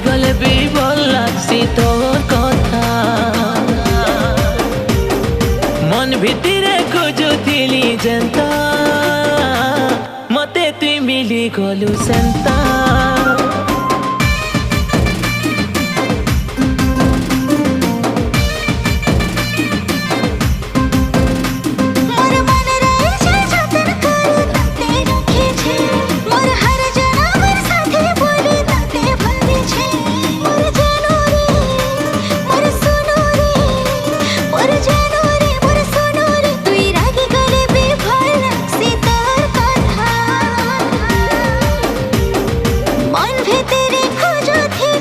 गले भी भल लागसी तोर कथा मन भितरे खोजुथिली जेंता मते तुई मिली गलु सेंता।